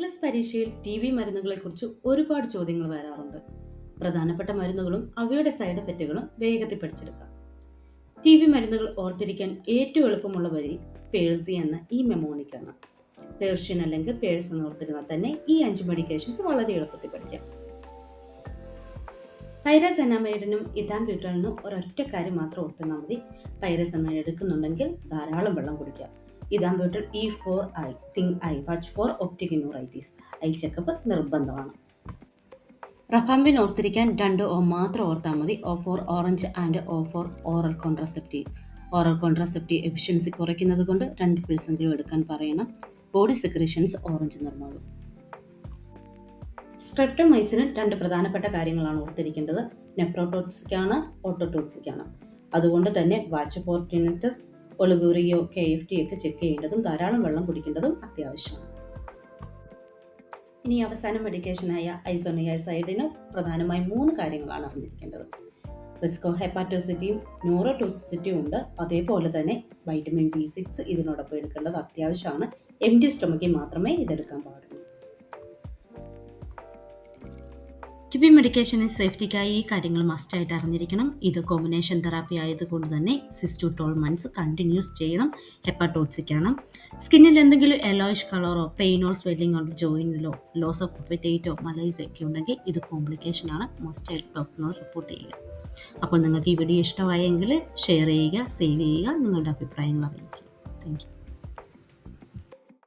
Entrance പരീക്ഷയിൽ മരുന്നുകളെക്കുറിച്ച് ഒരുപാട് ചോദ്യങ്ങൾ വരാറുണ്ട്. പ്രധാനപ്പെട്ട മരുന്നുകളും അവയുടെ സൈഡ് എഫക്റ്റുകളും വേഗത്തിൽ പഠിച്ചെടുക്കാം. മരുന്നുകൾ ഓർത്തിരിക്കാൻ ഏറ്റവും എളുപ്പമുള്ള വരി പേഴ്സി എന്ന ഈ മെമോണിക്കാണ്. പേർഷ്യൻ അല്ലെങ്കിൽ പേഴ്സ് എന്ന് ഓർത്തിരുന്നാൽ തന്നെ ഈ 5 മെഡിക്കേഷൻസ് വളരെ എളുപ്പത്തിൽ പഠിക്കാം. പൈരാസെനമൈഡിനും ഇഥാംബ്യൂട്ടലിനും ഒരൊറ്റ കാര്യം മാത്രം ഓർത്തിരുന്നാൽ മതി. പൈരാസെനമൈഡ് എടുക്കുന്നുണ്ടെങ്കിൽ ധാരാളം വെള്ളം കുടിക്കുക. Ethambutol E4I, think eye, watch for optic neuritis, eye checkup നിർബന്ധമാണ്. റഫാമ്പിൻ ഓർത്തിരിക്കാൻ 2 O മാത്രം ഓർത്താൽ മതി. O for orange and O for oral contraceptive. Oral contraceptive efficiency കുറയ്ക്കുന്നത് കൊണ്ട് 2 പിൽസെങ്കിലും എടുക്കാൻ പറയണം. ബോഡി സെക്രീഷൻസ് ഓറഞ്ച് നിറമാകും. സ്ട്രെപ്റ്റോമൈസിന് 2 പ്രധാനപ്പെട്ട കാര്യങ്ങളാണ് ഓർത്തിരിക്കേണ്ടത്. നെഫ്രോടോക്സിക് ആണ്, ഓട്ടോടോക്സിക് ആണ്. അതുകൊണ്ട് തന്നെ വാച്ച് ഫോർ ടിനിറ്റസ്, ഒളിഗോറിയോ, KFT ഒക്കെ ചെക്ക് ചെയ്യേണ്ടതും ധാരാളം വെള്ളം കുടിക്കേണ്ടതും അത്യാവശ്യമാണ്. ഇനി അവസാന മെഡിക്കേഷനായ ഐസോണിയാസൈഡിന് പ്രധാനമായും 3 കാര്യങ്ങളാണ് അറിഞ്ഞിരിക്കേണ്ടത്. റിസ്ക് ഓഫ് ഹെപ്പാറ്റോസിറ്റിയും ന്യൂറോടോക്സിറ്റിയും ഉണ്ട്. അതേപോലെ തന്നെ വൈറ്റമിൻ B6 ഇതിനോടൊപ്പം എടുക്കേണ്ടത് അത്യാവശ്യമാണ്. എംപ്റ്റി സ്റ്റൊമക്കിൽ മാത്രമേ ഇതെടുക്കാൻ പാടുള്ളൂ. മെഡിക്കേഷന് സേഫ്റ്റിക്കായി ഈ കാര്യങ്ങൾ മസ്റ്റായിട്ട് അറിഞ്ഞിരിക്കണം. ഇത് കോമ്പിനേഷൻ തെറാപ്പി ആയതുകൊണ്ട് തന്നെ 6 to 12 months കണ്ടിന്യൂസ് ചെയ്യണം. ഹെപ്പാറ്റോക്സിക് ആണ്. സ്കിന്നിൽ എന്തെങ്കിലും യെല്ലോയിഷ് കളറോ പെയിനോ സ്വെല്ലിങ്ങോ ജോയിനിലോ ലോസ് ഓഫ് അപ്പറ്റൈറ്റോ മലൈസോ ഒക്കെ ഉണ്ടെങ്കിൽ ഇത് കോംപ്ലിക്കേഷൻ ആണ്. മസ്റ്റായിട്ട് ഡോക്ടറിനോട് റിപ്പോർട്ട് ചെയ്യുക. അപ്പോൾ നിങ്ങൾക്ക് ഈ വീഡിയോ ഇഷ്ടമായെങ്കിൽ ഷെയർ ചെയ്യുക, സേവ് ചെയ്യുക, നിങ്ങളുടെ അഭിപ്രായങ്ങൾ അറിയിക്കുക. Thank you.